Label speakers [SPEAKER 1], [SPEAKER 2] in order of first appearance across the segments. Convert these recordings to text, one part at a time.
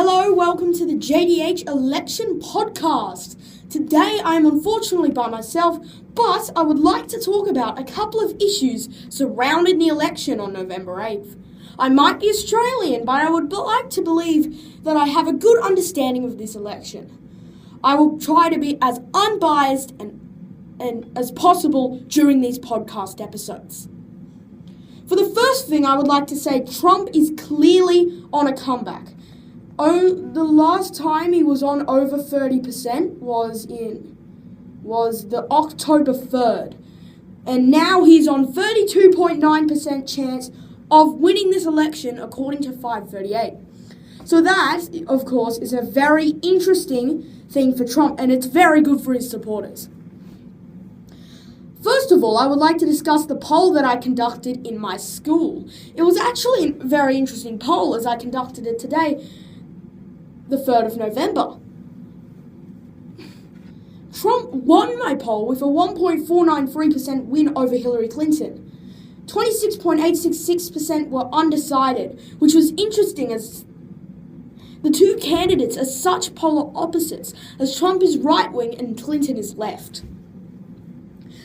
[SPEAKER 1] Hello, welcome to the Jdh Election Podcast. Today I am unfortunately by myself, but I would like to talk about a couple of issues surrounding the election on November 8th. I might be Australian, but I would like to believe that I have a good understanding of this election. I will try to be as unbiased and as possible during these podcast episodes. For the first thing, I would like to say Trump is clearly on a comeback. The last time he was on over 30% was the October 3rd. And now he's on 32.9% chance of winning this election according to 538. So that, of course, is a very interesting thing for Trump, and it's very good for his supporters. First of all, I would like to discuss the poll that I conducted in my school. It was actually a very interesting poll as I conducted it today, the 3rd of November. Trump won my poll with a 1.493% win over Hillary Clinton. 26.866% were undecided, which was interesting as the two candidates are such polar opposites, as Trump is right-wing and Clinton is left.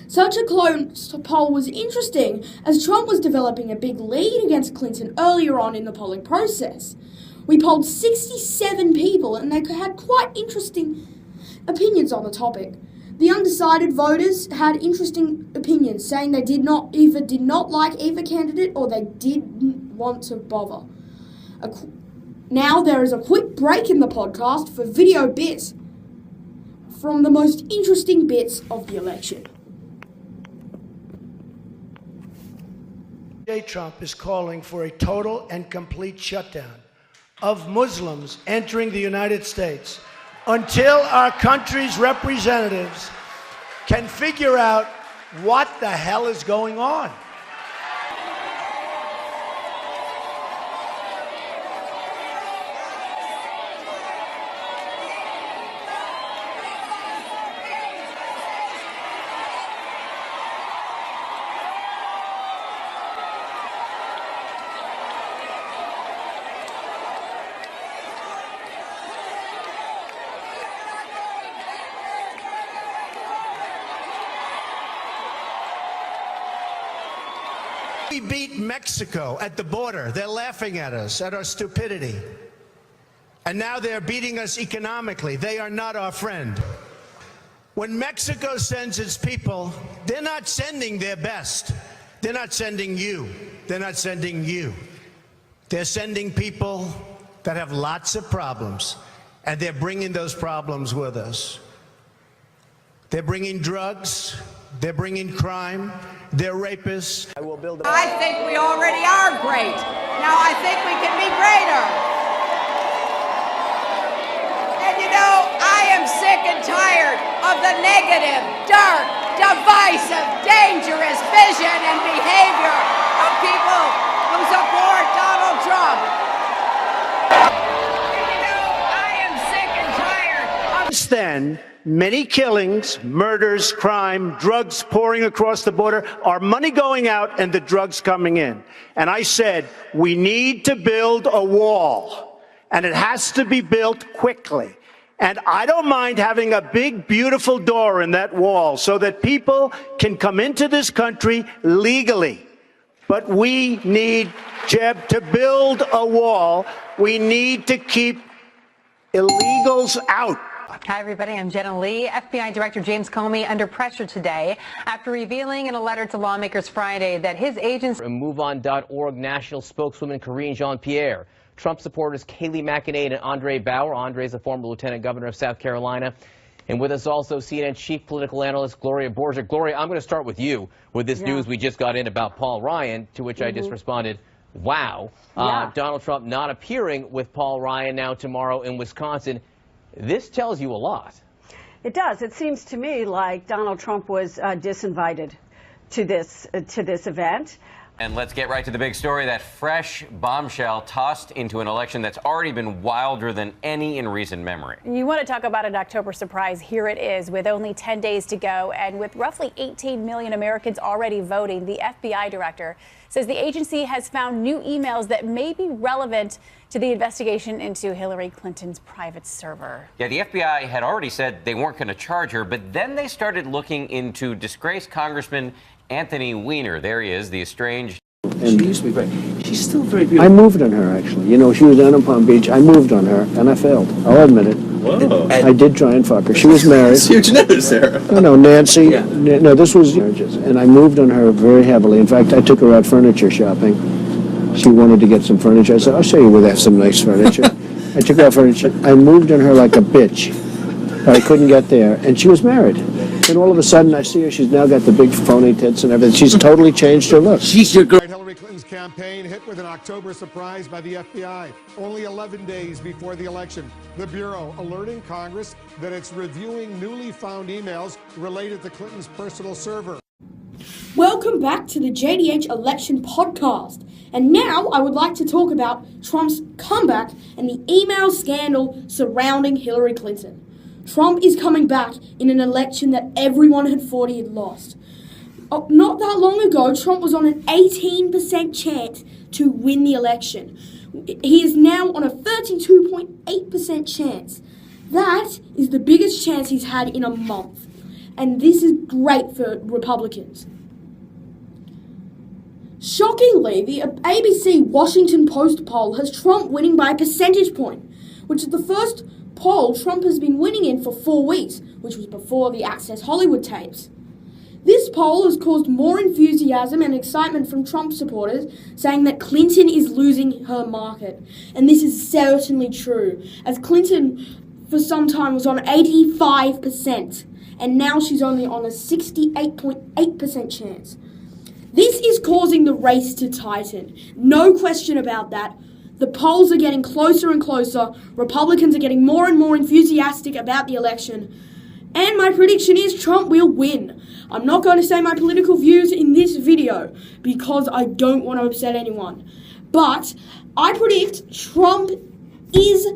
[SPEAKER 1] Such a close poll was interesting as Trump was developing a big lead against Clinton earlier on in the polling process. We polled 67 people and they had quite interesting opinions on the topic. The undecided voters had interesting opinions, saying they did not like either candidate or they didn't want to bother. Now there is a quick break in the podcast for video bits from the most interesting bits of the election.
[SPEAKER 2] Trump is calling for a total and complete shutdown of Muslims entering the United States until our country's representatives can figure out what the hell is going on. We beat Mexico at the border. They're laughing at us, at our stupidity. And now they're beating us economically. They are not our friend. When Mexico sends its people, they're not sending their best. They're not sending you. They're not sending you. They're sending people that have lots of problems, and they're bringing those problems with us. They're bringing drugs. They're bringing crime. They're rapists.
[SPEAKER 3] I think we already are great. Now I think we can be greater. And you know, I am sick and tired of the negative, dark, divisive, dangerous vision and behavior of people who support Donald Trump. And you know, I am sick and tired of...
[SPEAKER 2] Since then, many killings, murders, crime, drugs pouring across the border, our money going out and the drugs coming in. And I said, we need to build a wall, and it has to be built quickly. And I don't mind having a big, beautiful door in that wall so that people can come into this country legally. But we need, Jeb, to build a wall. We need to keep illegals out.
[SPEAKER 4] Hi, everybody. I'm Jenna Lee. FBI Director James Comey under pressure today after revealing in a letter to lawmakers Friday that his agency...
[SPEAKER 5] MoveOn.org national spokeswoman Karine Jean-Pierre. Trump supporters Kayleigh McEnany and Andre Bauer. Andre is a former lieutenant governor of South Carolina. And with us also CNN chief political analyst Gloria Borger. Gloria, I'm going to start with you with this news we just got in about Paul Ryan, to which I just responded, wow. Donald Trump not appearing with Paul Ryan now tomorrow in Wisconsin. This tells you a lot.
[SPEAKER 6] It does. It seems to me like Donald Trump was disinvited to this event.
[SPEAKER 7] And let's get right to the big story, that fresh bombshell tossed into an election that's already been wilder than any in recent memory.
[SPEAKER 8] You want to talk about an October surprise? Here it is, with only 10 days to go and with roughly 18 million Americans already voting. The FBI director says the agency has found new emails that may be relevant to the investigation into Hillary Clinton's private server.
[SPEAKER 7] Yeah, the FBI had already said they weren't going to charge her, but then they started looking into disgraced Congressman Anthony Weiner. There he is, the estranged.
[SPEAKER 9] And she used to be great. She's still very beautiful. I moved on her, actually. You know, she was down in Palm Beach. I moved on her, and I failed. I'll admit it.
[SPEAKER 10] Whoa.
[SPEAKER 9] I did try and fuck her. She was married.
[SPEAKER 10] That's huge news, Sarah.
[SPEAKER 9] No, Nancy.
[SPEAKER 10] Yeah.
[SPEAKER 9] No, this was marriages. And I moved on her very heavily. In fact, I took her out furniture shopping. She wanted to get some furniture. I said, I'll show you where they have some nice furniture. I took her out furniture. I moved on her like a bitch. But I couldn't get there. And she was married. And all of a sudden, I see her. She's now got the big phony tits and everything. She's totally changed her look.
[SPEAKER 10] She's your girl.
[SPEAKER 11] Hillary Clinton's campaign hit with an October surprise by the FBI. Only 11 days before the election, the Bureau alerting Congress that it's reviewing newly found emails related to Clinton's personal server.
[SPEAKER 1] Welcome back to the Jdh Election Podcast. And now I would like to talk about Trump's comeback and the email scandal surrounding Hillary Clinton. Trump is coming back in an election that everyone had thought he had lost. Not that long ago, Trump was on an 18% chance to win the election. He is now on a 32.8% chance. That is the biggest chance he's had in a month. And this is great for Republicans. Shockingly, the ABC Washington Post poll has Trump winning by a percentage point, which is the first poll Trump has been winning in for 4 weeks, which was before the Access Hollywood tapes. This poll has caused more enthusiasm and excitement from Trump supporters, saying that Clinton is losing her market. And this is certainly true, as Clinton for some time was on 85%, and now she's only on a 68.8% chance. This is causing the race to tighten. No question about that. The polls are getting closer and closer. Republicans are getting more and more enthusiastic about the election. And my prediction is Trump will win. I'm not going to say my political views in this video because I don't want to upset anyone. But I predict Trump is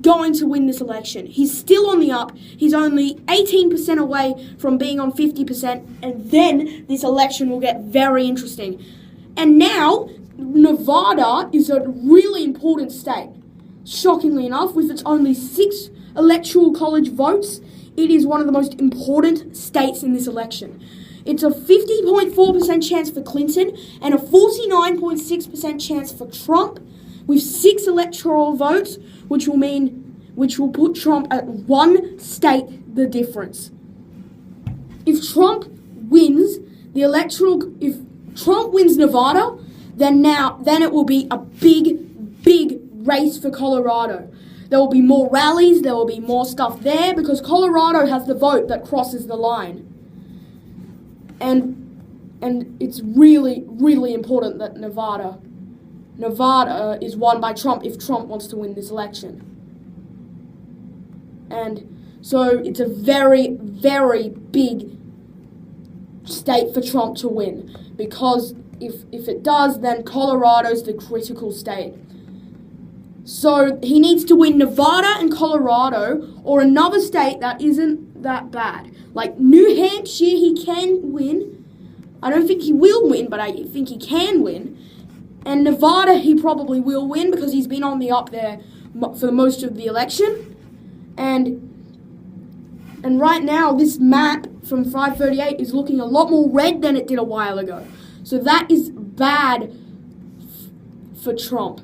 [SPEAKER 1] going to win this election. He's still on the up. He's only 18% away from being on 50%. And then this election will get very interesting. And now Nevada is a really important state. Shockingly enough, with its only 6 electoral college votes, it is one of the most important states in this election. It's a 50.4% chance for Clinton and a 49.6% chance for Trump, with 6 electoral votes, which will put Trump at 1 state the difference. If Trump wins Nevada, then it will be a big race for Colorado. There will be more rallies, there will be more stuff there, because Colorado has the vote that crosses the line. And it's really, really important that Nevada is won by Trump if Trump wants to win this election. And so it's a very, very big state for Trump to win, because if it does, then Colorado's the critical state. So he needs to win Nevada and Colorado, or another state that isn't that bad. Like New Hampshire, he can win. I don't think he will win, but I think he can win. And Nevada, he probably will win because he's been on the up there for most of the election. And right now, this map from 538 is looking a lot more red than it did a while ago. So that is bad for Trump.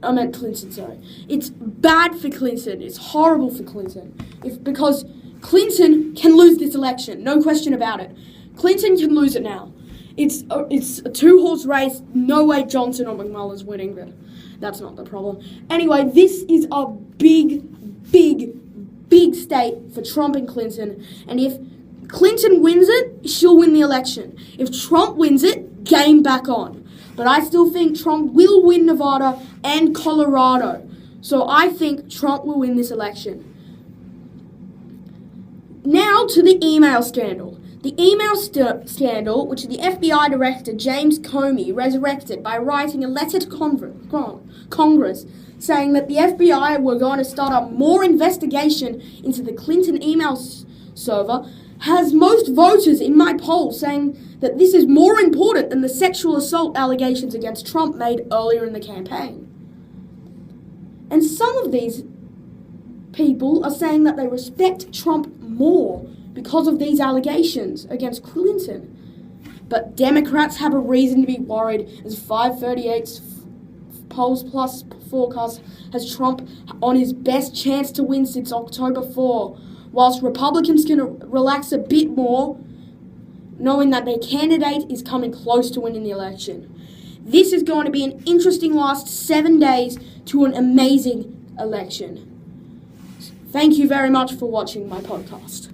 [SPEAKER 1] I meant Clinton, sorry. It's bad for Clinton. It's horrible for Clinton. Because Clinton can lose this election. No question about it. Clinton can lose it now. It's a 2-horse race. No way Johnson or McMullen's winning, but that's not the problem. Anyway, this is a big state for Trump and Clinton. And if Clinton wins it, she'll win the election. If Trump wins it, game back on. But I still think Trump will win Nevada and Colorado. So I think Trump will win this election. Now to the email scandal. The email scandal, which the FBI Director James Comey resurrected by writing a letter to Congress saying that the FBI were going to start a more investigation into the Clinton email server, has most voters in my poll saying that this is more important than the sexual assault allegations against Trump made earlier in the campaign. And some of these people are saying that they respect Trump more because of these allegations against Clinton. But Democrats have a reason to be worried, as 538's Polls Plus forecast has Trump on his best chance to win since October 4, whilst Republicans can relax a bit more, knowing that their candidate is coming close to winning the election. This is going to be an interesting last 7 days to an amazing election. Thank you very much for watching my podcast.